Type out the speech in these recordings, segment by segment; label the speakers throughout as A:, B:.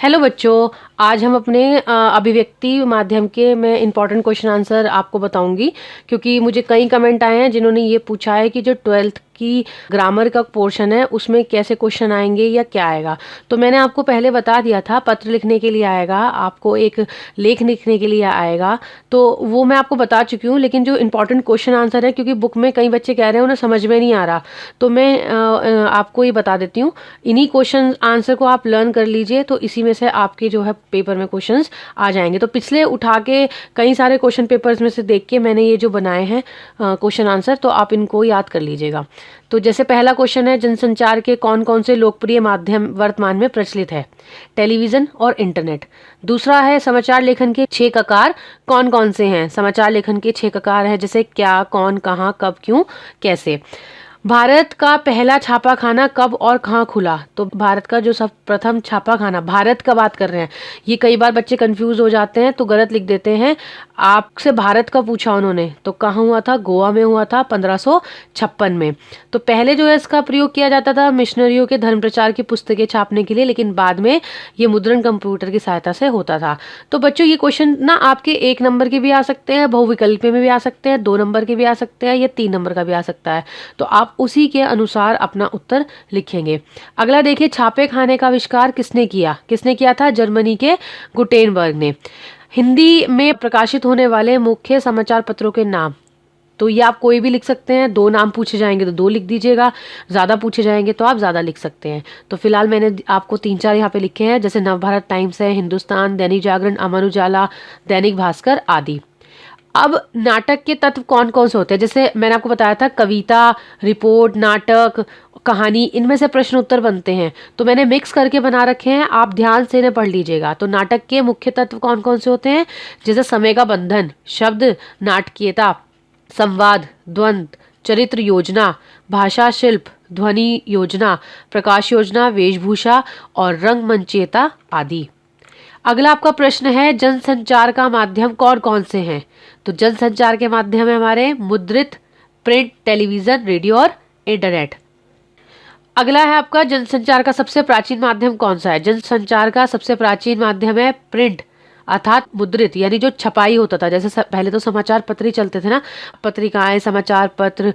A: Hello बच्चों, आज हम अपने अभिव्यक्ति माध्यम के मैं इम्पॉर्टेंट क्वेश्चन आंसर आपको बताऊंगी। क्योंकि मुझे कई कमेंट आए हैं जिन्होंने ये पूछा है कि जो 12th की ग्रामर का पोर्शन है उसमें कैसे क्वेश्चन आएंगे या क्या आएगा। तो मैंने आपको पहले बता दिया था, पत्र लिखने के लिए आएगा, आपको एक लेख लिखने के लिए आएगा, तो वो मैं आपको बता चुकी हूँ। लेकिन जो इम्पोर्टेंट क्वेश्चन आंसर है, क्योंकि बुक में कई बच्चे कह रहे हैं उन्हें समझ में नहीं आ रहा, तो मैं आपको ये बता देती हूँ। इन्हीं क्वेश्चन आंसर को आप लर्न कर लीजिए, तो इसी में से आपके जो है पेपर में क्वेश्चंस आ जाएंगे। तो पिछले उठा के कई सारे क्वेश्चन पेपर्स में से देख के मैंने ये जो बनाए हैं क्वेश्चन आंसर, तो आप इनको याद कर लीजिएगा। तो जैसे पहला क्वेश्चन है, जनसंचार के कौन कौन से लोकप्रिय माध्यम वर्तमान में प्रचलित है? टेलीविजन और इंटरनेट। दूसरा है, समाचार लेखन के 6 ककार कौन कौन से हैं? समाचार लेखन के 6 ककार हैं, जैसे क्या, कौन, कहाँ, कब, क्यों, कैसे। भारत का पहला छापाखाना कब और कहाँ खुला? तो भारत का जो सब प्रथम छापाखाना, भारत का बात कर रहे हैं, ये कई बार बच्चे कंफ्यूज हो जाते हैं तो गलत लिख देते हैं। आपसे भारत का पूछा उन्होंने, तो कहाँ हुआ था? गोवा में हुआ था 1556 में। तो पहले जो है इसका प्रयोग किया जाता था मिशनरियों के धर्म प्रचार की पुस्तकें छापने के लिए, लेकिन बाद में ये मुद्रण कंप्यूटर की सहायता से होता था। तो बच्चों, ये क्वेश्चन ना आपके 1 नंबर के भी आ सकते हैं, बहुविकल्पी में भी आ सकते हैं, 2 नंबर के भी आ सकते हैं, या 3 नंबर का भी आ सकता है। तो आप उसी के अनुसार अपना उत्तर लिखेंगे। अगला देखिए, छापे खाने का आविष्कार किसने किया? किसने किया था? जर्मनी के गुटेनबर्ग ने। हिंदी में प्रकाशित होने वाले मुख्य समाचार पत्रों के नाम। तो ये आप कोई भी लिख सकते हैं। 2 नाम पूछे जाएंगे तो 2 लिख दीजिएगा, ज़्यादा पूछे जाएंगे तो आप ज़्यादा लिख सकते हैं। तो फिलहाल मैंने आपको 3-4 यहाँ पे लिखे हैं, जैसे नवभारत टाइम्स है, हिंदुस्तान, दैनिक जागरण, अमर उजाला, दैनिक भास्कर आदि। अब नाटक के तत्व कौन कौन से होते हैं? जैसे मैंने आपको बताया था, कविता, रिपोर्ट, नाटक, कहानी, इनमें से प्रश्न उत्तर बनते हैं। तो मैंने मिक्स करके बना रखे हैं, आप ध्यान से इन्हें पढ़ लीजिएगा। तो नाटक के मुख्य तत्व कौन कौन से होते हैं? जैसे समय का बंधन, शब्द, नाटकीयता, संवाद, द्वंद्व, चरित्र योजना, भाषा शिल्प, ध्वनि योजना, प्रकाश योजना, वेशभूषा और रंगमंचीयता आदि। अगला आपका प्रश्न है, जनसंचार का माध्यम कौन कौन से हैं? तो जनसंचार के माध्यम है हमारे मुद्रित, प्रिंट, टेलीविजन, रेडियो और इंटरनेट। अगला है आपका, जनसंचार का सबसे प्राचीन माध्यम कौन सा है? जनसंचार का सबसे प्राचीन माध्यम है प्रिंट, अर्थात मुद्रित, यानी जो छपाई होता था। जैसे पहले तो समाचार पत्र ही चलते थे ना, पत्रिकाएं, समाचार पत्र,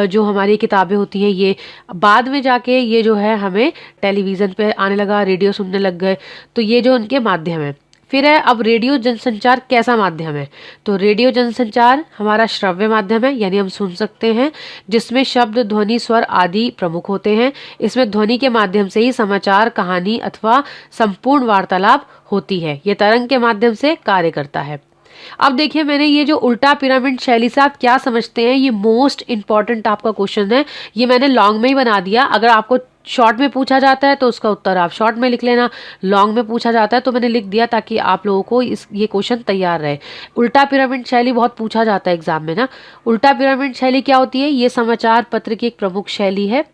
A: जो हमारी किताबें होती हैं, ये बाद में जाके ये जो है हमें टेलीविज़न पे आने लगा, रेडियो सुनने लग गए। तो ये जो उनके माध्यम है। फिर है, अब रेडियो जनसंचार कैसा माध्यम है? तो रेडियो जनसंचार हमारा श्रव्य माध्यम है, यानी हम सुन सकते हैं, जिसमें शब्द, ध्वनि, स्वर आदि प्रमुख होते हैं। इसमें ध्वनि के माध्यम से ही समाचार, कहानी अथवा संपूर्ण वार्तालाप होती है। ये तरंग के माध्यम से कार्य करता है। अब देखिए, मैंने ये जो उल्टा पिरामिड शैली से आप क्या समझते हैं, ये मोस्ट इंपॉर्टेंट आपका क्वेश्चन है। ये मैंने लॉन्ग में ही बना दिया। अगर आपको शॉर्ट में पूछा जाता है तो उसका उत्तर आप शॉर्ट में लिख लेना, लॉन्ग में पूछा जाता है तो मैंने लिख दिया, ताकि आप लोगों को ये क्वेश्चन तैयार रहे। उल्टा पिरामिड शैली बहुत पूछा जाता है एग्जाम में ना। उल्टा पिरामिड शैली क्या होती है? ये समाचार पत्र की एक प्रमुख शैली है।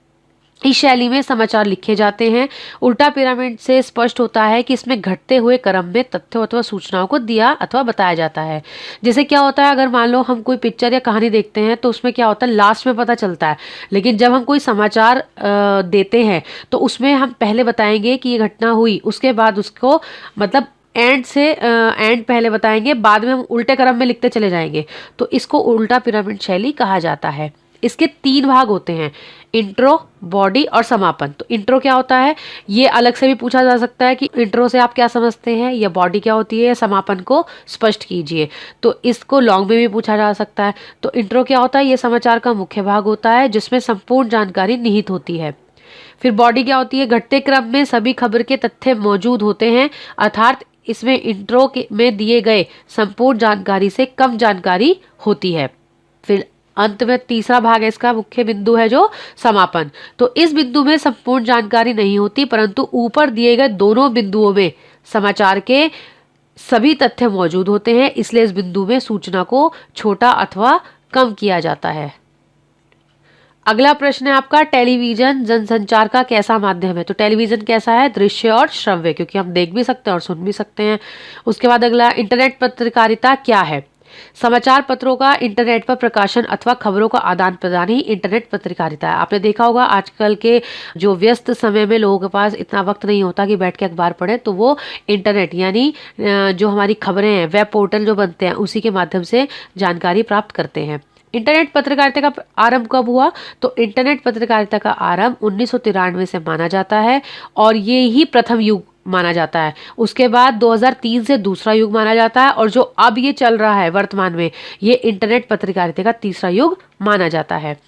A: इस शैली में समाचार लिखे जाते हैं। उल्टा पिरामिड से स्पष्ट होता है कि इसमें घटते हुए क्रम में तथ्यों अथवा सूचनाओं को दिया अथवा बताया जाता है। जैसे क्या होता है, अगर मान लो हम कोई पिक्चर या कहानी देखते हैं तो उसमें क्या होता है, लास्ट में पता चलता है। लेकिन जब हम कोई समाचार देते हैं तो उसमें हम पहले बताएंगे कि ये घटना हुई, उसके बाद उसको मतलब एंड पहले बताएंगे, बाद में हम उल्टे क्रम में लिखते चले जाएंगे। तो इसको उल्टा पिरामिड शैली कहा जाता है। इसके 3 भाग होते हैं, इंट्रो, बॉडी और समापन। तो इंट्रो क्या होता है, ये अलग से भी पूछा जा सकता है कि इंट्रो से आप क्या समझते हैं, या बॉडी क्या होती है, समापन को स्पष्ट कीजिए। तो इसको लॉन्ग में भी पूछा जा सकता है। तो इंट्रो क्या होता है, ये समाचार का मुख्य भाग होता है जिसमें संपूर्ण जानकारी निहित होती है। फिर बॉडी क्या होती है, घटते क्रम में सभी खबर के तथ्य मौजूद होते हैं, अर्थात इसमें इंट्रो में दिए गए संपूर्ण जानकारी से कम जानकारी होती है। फिर अंत में तीसरा भाग है, इसका मुख्य बिंदु है जो समापन। तो इस बिंदु में संपूर्ण जानकारी नहीं होती, परंतु ऊपर दिए गए दोनों बिंदुओं में समाचार के सभी तथ्य मौजूद होते हैं, इसलिए इस बिंदु में सूचना को छोटा अथवा कम किया जाता है। अगला प्रश्न है आपका, टेलीविजन जनसंचार का कैसा माध्यम है? तो टेलीविजन कैसा है? दृश्य और श्रव्य, क्योंकि हम देख भी सकते हैं और सुन भी सकते हैं। उसके बाद अगला, इंटरनेट पत्रकारिता क्या है? समाचार पत्रों का इंटरनेट पर प्रकाशन अथवा खबरों का आदान प्रदान ही इंटरनेट पत्रकारिता है। आपने देखा होगा आजकल के जो व्यस्त समय में लोगों के पास इतना वक्त नहीं होता कि बैठ के अखबार पढ़े, तो वो इंटरनेट यानी जो हमारी खबरें हैं, वेब पोर्टल जो बनते हैं, उसी के माध्यम से जानकारी प्राप्त करते हैं। इंटरनेट पत्रकारिता का आरंभ कब हुआ? तो इंटरनेट पत्रकारिता का आरंभ 1993 से माना जाता है और ये ही प्रथम युग माना जाता है। उसके बाद 2003 से दूसरा युग माना जाता है और जो अब ये चल रहा है वर्तमान में, ये इंटरनेट पत्रकारिता का तीसरा युग माना जाता है।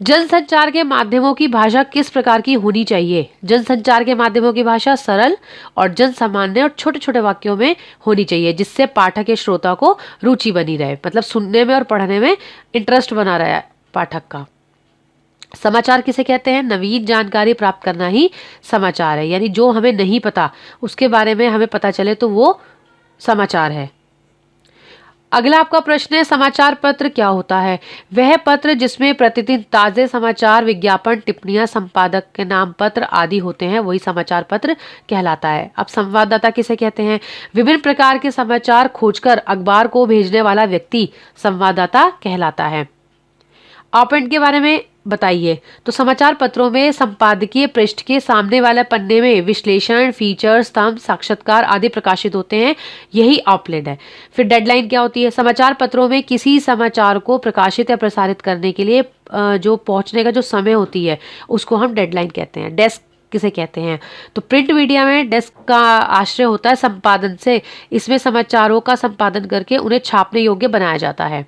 A: जनसंचार के माध्यमों की भाषा किस प्रकार की होनी चाहिए? जनसंचार के माध्यमों की भाषा सरल और जनसामान्य और छोटे छोटे वाक्यों में होनी चाहिए, जिससे पाठक या श्रोता को रुचि बनी रहे, मतलब सुनने में और पढ़ने में इंटरेस्ट बना रहे पाठक का। समाचार किसे कहते हैं? नवीन जानकारी प्राप्त करना ही समाचार है, यानी जो हमें नहीं पता उसके बारे में हमें पता चले तो वो समाचार है। अगला आपका प्रश्न है, समाचार पत्र क्या होता है? वह पत्र जिसमें प्रतिदिन ताजे समाचार, विज्ञापन, टिप्पणियां, संपादक के नाम पत्र आदि होते हैं, वही समाचार पत्र कहलाता है। अब संवाददाता किसे कहते हैं? विभिन्न प्रकार के समाचार खोजकर अखबार को भेजने वाला व्यक्ति संवाददाता कहलाता है। ऑपेंड के बारे में बताइए। तो समाचार पत्रों में संपादकीय पृष्ठ के सामने वाले पन्ने में विश्लेषण, फीचर, स्तंभ, साक्षात्कार आदि प्रकाशित होते हैं, यही ऑपलेंड है। फिर डेडलाइन क्या होती है? समाचार पत्रों में किसी समाचार को प्रकाशित या प्रसारित करने के लिए जो पहुंचने का जो समय होती है, उसको हम डेडलाइन कहते हैं। डेस्क किसे कहते हैं? तो प्रिंट मीडिया में डेस्क का आश्रय होता है संपादन से। इसमें समाचारों का संपादन करके उन्हें छापने योग्य बनाया जाता है।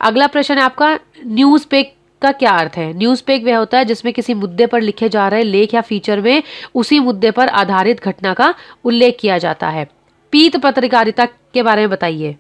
A: अगला प्रश्न है आपका, न्यूज़ पेज का क्या अर्थ है? न्यूज़ पेज वह होता है जिसमें किसी मुद्दे पर लिखे जा रहे लेख या फीचर में उसी मुद्दे पर आधारित घटना का उल्लेख किया जाता है। पीत पत्रकारिता के बारे में बताइए।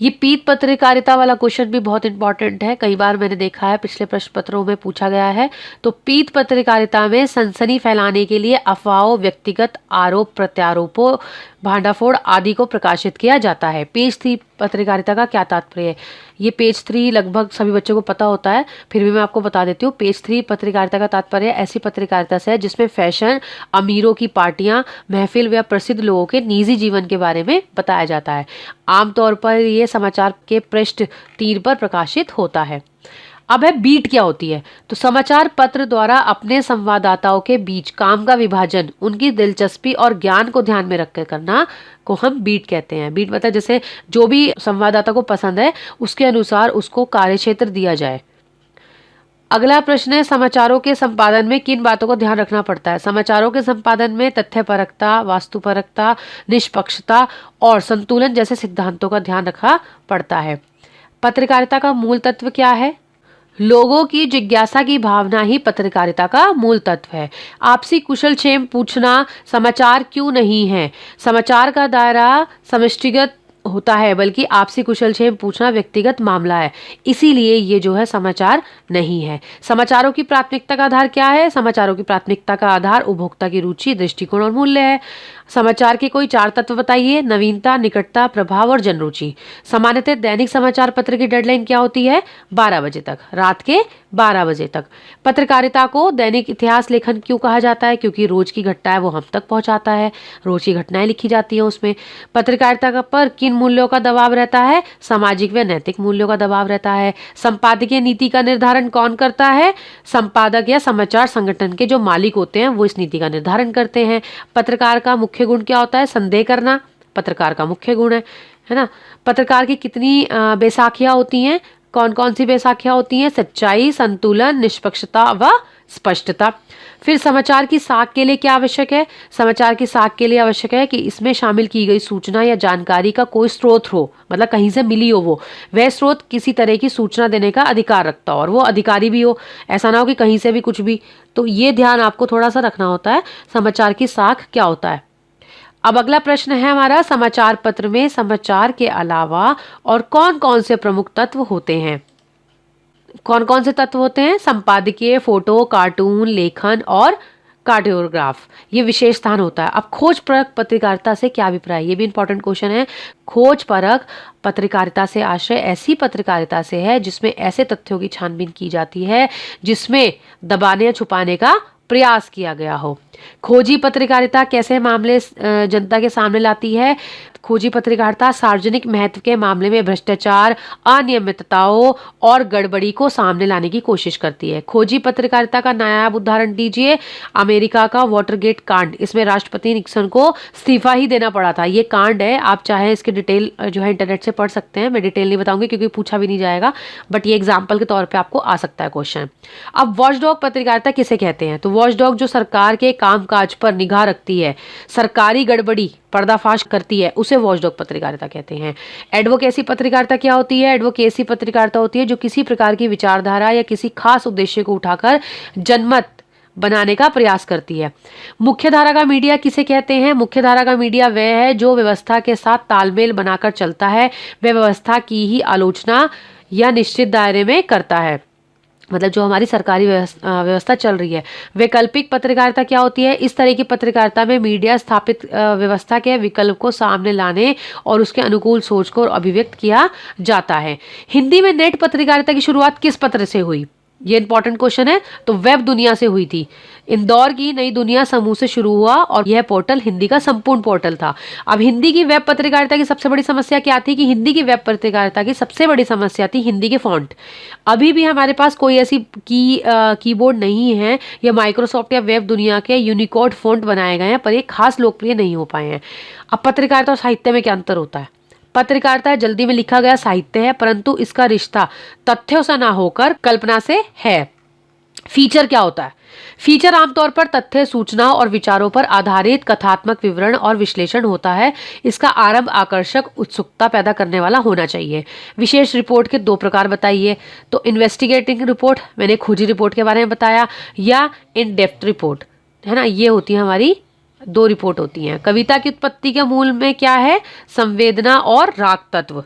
A: ये पीत पत्रकारिता वाला क्वेश्चन भी बहुत इंपॉर्टेंट है, कई बार मैंने देखा है, पिछले प्रश्न पत्रों में पूछा गया है। तो पीत पत्रकारिता में सनसनी फैलाने के लिए अफवाहों, व्यक्तिगत आरोप प्रत्यारोपों, भांडाफोड़ आदि को प्रकाशित किया जाता है। पेज 3 पत्रकारिता का क्या तात्पर्य है? ये पेज 3 लगभग सभी बच्चों को पता होता है, फिर भी मैं आपको बता देती हूँ। पेज 3 पत्रकारिता का तात्पर्य ऐसी पत्रकारिता से है जिसमें फैशन, अमीरों की पार्टियां, महफिल व प्रसिद्ध लोगों के निजी जीवन के बारे में बताया जाता है। आमतौर पर ये समाचार के पृष्ठ 3 पर प्रकाशित होता है। अब है बीट क्या होती है? तो समाचार पत्र द्वारा अपने संवाददाताओं के बीच काम का विभाजन, उनकी दिलचस्पी और ज्ञान को ध्यान में रखकर करना को हम बीट कहते हैं। बीट मतलब जैसे जो भी संवाददाता को पसंद है उसके अनुसार उसको कार्यक्षेत्र दिया जाए। अगला प्रश्न है, समाचारों के संपादन में किन बातों को ध्यान रखना पड़ता है? समाचारों के संपादन में तथ्यपरकता, वास्तुपरकता, निष्पक्षता और संतुलन जैसे सिद्धांतों का ध्यान रखना पड़ता है। पत्रकारिता का मूल तत्व क्या है? लोगों की जिज्ञासा की भावना ही पत्रकारिता का मूल तत्व है। आपसी कुशल क्षेम पूछना समाचार क्यों नहीं है? समाचार का दायरा समष्टिगत होता है, बल्कि आपसी कुशल क्षेम पूछना व्यक्तिगत मामला है, इसीलिए ये जो है समाचार नहीं है। समाचारों की प्राथमिकता का आधार क्या है? समाचारों की प्राथमिकता का आधार उपभोक्ता की रुचि, दृष्टिकोण और मूल्य है। समाचार के कोई 4 तत्व बताइए। नवीनता, निकटता, प्रभाव और जनरुचि। सामान्यतः दैनिक समाचार पत्र की डेडलाइन क्या होती है? 12 बजे तक, रात के 12 बजे तक। पत्रकारिता को दैनिक इतिहास लेखन क्यों कहा जाता है? क्योंकि रोज की घटनाएं वो हम तक पहुंचाता है, रोज की घटनाएं लिखी जाती हैं उसमें। पत्रकारिता पर किन मूल्यों का दबाव रहता है? सामाजिक व नैतिक मूल्यों का दबाव रहता है। संपादकीय नीति का निर्धारण कौन करता है? संपादक या समाचार संगठन के जो मालिक होते हैं वो इस नीति का निर्धारण करते हैं। पत्रकार का मुख्य गुण क्या होता है? संदेह करना पत्रकार का मुख्य गुण है ना। पत्रकार की कितनी बैसाखियां होती हैं? कौन कौन सी बैसाखियां होती हैं? सच्चाई, संतुलन, निष्पक्षता व स्पष्टता। फिर समाचार की साख के लिए क्या आवश्यक है? समाचार की साख के लिए आवश्यक है कि इसमें शामिल की गई सूचना या जानकारी का कोई स्रोत हो, मतलब कहीं से मिली हो, वो वह स्रोत किसी तरह की सूचना देने का अधिकार रखता हो और वो अधिकारी भी हो, ऐसा ना हो कि कहीं से भी कुछ भी। तो ये ध्यान आपको थोड़ा सा रखना होता है, समाचार की साख क्या होता है। अब अगला प्रश्न है हमारा, समाचार पत्र में समाचार के अलावा और कौन कौन से प्रमुख तत्व होते हैं? कौन कौन से तत्व होते हैं? संपादकीय, फोटो, कार्टून, लेखन और कार्डियोग्राफ, ये विशेष स्थान होता है। अब खोज परक पत्रकारिता से क्या अभिप्राय? ये भी इंपॉर्टेंट क्वेश्चन है। खोज परक पत्रकारिता से आशय ऐसी पत्रकारिता से है जिसमें ऐसे तथ्यों की छानबीन की जाती है जिसमें दबाने या छुपाने का प्रयास किया गया हो। खोजी पत्रकारिता कैसे मामले जनता के सामने लाती है? खोजी पत्रकारिता सार्वजनिक महत्व के मामले में भ्रष्टाचार, अनियमितताओं और गड़बड़ी को सामने लाने की कोशिश करती है। खोजी पत्रकारिता का नायाब उदाहरण दीजिए, अमेरिका का वाटरगेट कांड। इसमें राष्ट्रपति निक्सन को इस्तीफा ही देना पड़ा था। ये कांड है, आप चाहे इसकी डिटेल जो है इंटरनेट से पढ़ सकते हैं। मैं डिटेल नहीं बताऊंगी क्योंकि पूछा भी नहीं जाएगा, बट ये एग्जाम्पल के तौर पर आपको आ सकता है क्वेश्चन। अब वॉचडॉग पत्रकारिता किसे कहते हैं? तो वॉचडॉग जो सरकार के कामकाज पर निगाह रखती है, सरकारी गड़बड़ी पर्दाफाश करती है, उसे वॉचडॉग पत्रकारिता कहते हैं। एडवोकेसी पत्रकारिता क्या होती है? एडवोकेसी पत्रकारिता होती है जो किसी प्रकार की विचारधारा या किसी खास उद्देश्य को उठाकर जनमत बनाने का प्रयास करती है। मुख्य धारा का मीडिया किसे कहते हैं? मुख्य धारा का मीडिया वह है जो व्यवस्था के साथ तालमेल बनाकर चलता है, वह व्यवस्था की ही आलोचना या निश्चित दायरे में करता है, मतलब जो हमारी सरकारी व्यवस्था चल रही है। वैकल्पिक पत्रकारिता क्या होती है? इस तरह की पत्रकारिता में मीडिया स्थापित व्यवस्था के विकल्प को सामने लाने और उसके अनुकूल सोच को अभिव्यक्त किया जाता है। हिंदी में नेट पत्रकारिता की शुरुआत किस पत्र से हुई? ये इंपॉर्टेंट क्वेश्चन है। तो वेब दुनिया से हुई थी। इंदौर की नई दुनिया समूह से शुरू हुआ और यह पोर्टल हिंदी का संपूर्ण पोर्टल था। अब हिंदी की वेब पत्रकारिता की सबसे बड़ी समस्या क्या थी? कि हिंदी की वेब पत्रकारिता की सबसे बड़ी समस्या थी हिंदी के फॉन्ट। अभी भी हमारे पास कोई ऐसी कीबोर्ड नहीं है या माइक्रोसॉफ्ट या वेब दुनिया के यूनिकोड फॉन्ट बनाए गए हैं, पर ये खास लोकप्रिय नहीं हो पाए हैं। अब पत्रकारिता और साहित्य में क्या अंतर होता है? पत्रकारिता जल्दी में लिखा गया साहित्य है, परंतु इसका रिश्ता तथ्यों से ना होकर कल्पना से है। फीचर क्या होता है? फीचर आमतौर पर तथ्य, सूचनाओं और विचारों पर आधारित कथात्मक विवरण और विश्लेषण होता है। इसका आरंभ आकर्षक, उत्सुकता पैदा करने वाला होना चाहिए। विशेष रिपोर्ट के 2 प्रकार बताइए। तो इन्वेस्टिगेटिंग रिपोर्ट, मैंने खोजी रिपोर्ट के बारे में बताया, या इन डेप्थ रिपोर्ट, है ना। ये होती है हमारी 2 रिपोर्ट होती हैं। कविता की उत्पत्ति के मूल में क्या है? संवेदना और राग तत्व।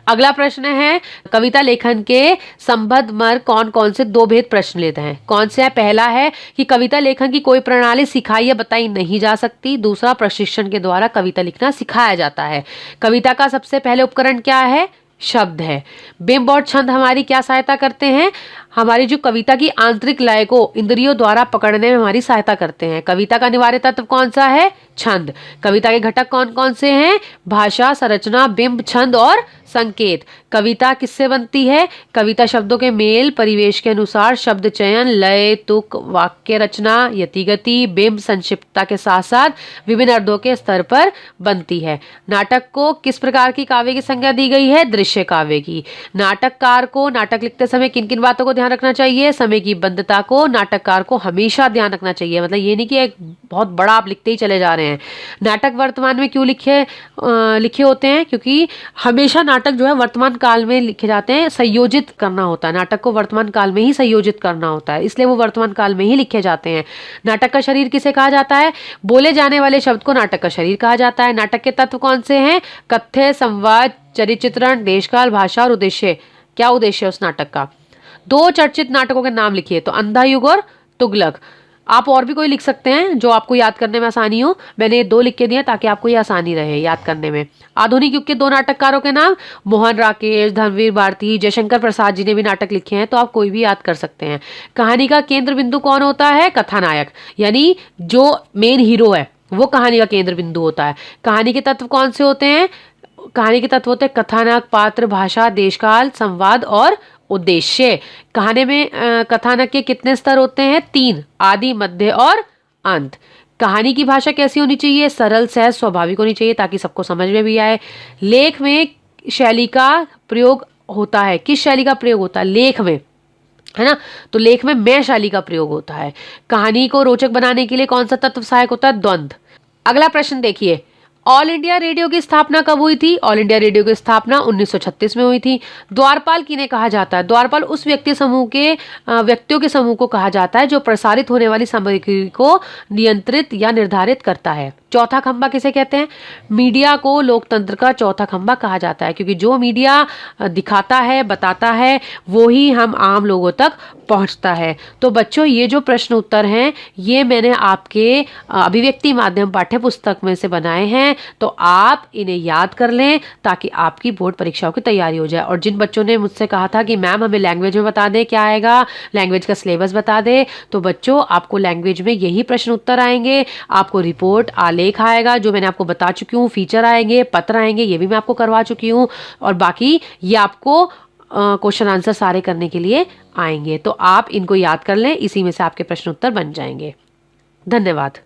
A: अगला प्रश्न है, कविता लेखन के संबंध में कौन कौन से 2 भेद प्रश्न लेते हैं? कौन से है? पहला है कि कविता लेखन की कोई प्रणाली सिखाई या बताई नहीं जा सकती। दूसरा, प्रशिक्षण के द्वारा कविता लिखना सिखाया जाता है। कविता का सबसे पहले उपकरण क्या है? शब्द है। बिंब और छंद हमारी क्या सहायता करते हैं? हमारी जो कविता की आंतरिक लय को इंद्रियों द्वारा पकड़ने में हमारी सहायता करते हैं। कविता का अनिवार्य तत्व कौन सा है? छंद। कविता के घटक कौन कौन से हैं? भाषा, संरचना, बिंब, छंद और संकेत। कविता किससे बनती है? कविता शब्दों के मेल परिवेश के अनुसार शब्द चयन, लय, तुक, वाक्य रचना, यतिगति, बिंब, संक्षिप्तता के साथ साथ विभिन्न अर्थों के स्तर पर बनती है। नाटक को किस प्रकार की काव्य की संज्ञा दी गई है? दृश्य काव्य की। नाटककार को नाटक लिखते समय किन किन बातों को ध्यान रखना चाहिए? समय की बद्धता को नाटककार को हमेशा ध्यान रखना चाहिए। मतलब ये नहीं कि एक बहुत बड़ा आप लिखते ही चले जा रहे हैं। नाटक वर्तमान में क्यों लिखे होते हैं? क्योंकि हमेशा नाटक जो है वर्तमान काल में लिखे जाते हैं। संयोजित करना होता है, नाटक को वर्तमान काल में ही संयोजित करना होता है, इसलिए वो वर्तमान काल में ही लिखे जाते हैं। नाटक का शरीर किसे कहा जाता है? बोले जाने वाले शब्द को नाटक का शरीर कहा जाता है। नाटक के तत्व कौन से हैं? कथ्य, संवाद, चरित्र चित्रण, देशकाल, भाषा और उद्देश्य। क्या उद्देश्य है उस नाटक का? 2 चर्चित नाटकों के नाम लिखिए। तो अंधा युग और तुगलक। आप और भी कोई लिख सकते हैं जो आपको याद करने में आसानी हो। मैंने ये 2 लिख के दिए ताकि आपको ये आसानी रहे याद करने में। आधुनिक युग के 2 नाटककारों के नाम, मोहन राकेश, धर्मवीर भारती, जयशंकर प्रसाद जी ने भी नाटक लिखे हैं, तो आप कोई भी याद कर सकते हैं। कहानी का केंद्र बिंदु कौन होता है? कथानायक, यानी जो मेन हीरो है वो कहानी का केंद्र बिंदु होता है। कहानी के तत्व कौन से होते हैं? कहानी के तत्व होते हैं कथानक, पात्र, भाषा, देशकाल, संवाद और उद्देश्य। कहानी में कथानक के कितने स्तर होते हैं? 3, आदि, मध्य और अंत। कहानी की भाषा कैसी होनी चाहिए? सरल, सहज, स्वाभाविक होनी चाहिए ताकि सबको समझ में भी आए। लेख में शैली का प्रयोग होता है। किस शैली का प्रयोग होता है? लेख में, है ना। तो लेख में मैं शैली का प्रयोग होता है। कहानी को रोचक बनाने के लिए कौन सा तत्व सहायक होता है? द्वंद्व। अगला प्रश्न देखिए, ऑल इंडिया रेडियो की स्थापना कब हुई थी? ऑल इंडिया रेडियो की स्थापना 1936 में हुई थी। द्वारपाल किन्हें कहा जाता है? द्वारपाल उस व्यक्तियों के समूह को कहा जाता है जो प्रसारित होने वाली सामग्री को नियंत्रित या निर्धारित करता है। चौथा खंबा किसे कहते हैं? मीडिया को लोकतंत्र का चौथा खंबा कहा जाता है, क्योंकि जो मीडिया दिखाता है, बताता है, वो ही हम आम लोगों तक पहुंचता है। तो बच्चों, ये जो प्रश्न उत्तर हैं ये मैंने आपके अभिव्यक्ति माध्यम पाठ्य पुस्तक में से बनाए हैं, तो आप इन्हें याद कर लें ताकि आपकी बोर्ड परीक्षाओं की तैयारी हो जाए। और जिन बच्चों ने मुझसे कहा था कि मैम हमें लैंग्वेज में बता दें क्या आएगा, लैंग्वेज का सिलेबस बता दें, तो बच्चों आपको लैंग्वेज में यही प्रश्न उत्तर आएंगे। आपको रिपोर्ट, आलेख, लेख आएगा जो मैंने आपको बता चुकी हूँ, फीचर आएंगे, पत्र आएंगे, ये भी मैं आपको करवा चुकी हूँ, और बाकी ये आपको क्वेश्चन आंसर सारे करने के लिए आएंगे। तो आप इनको याद कर लें, इसी में से आपके प्रश्न उत्तर बन जाएंगे। धन्यवाद।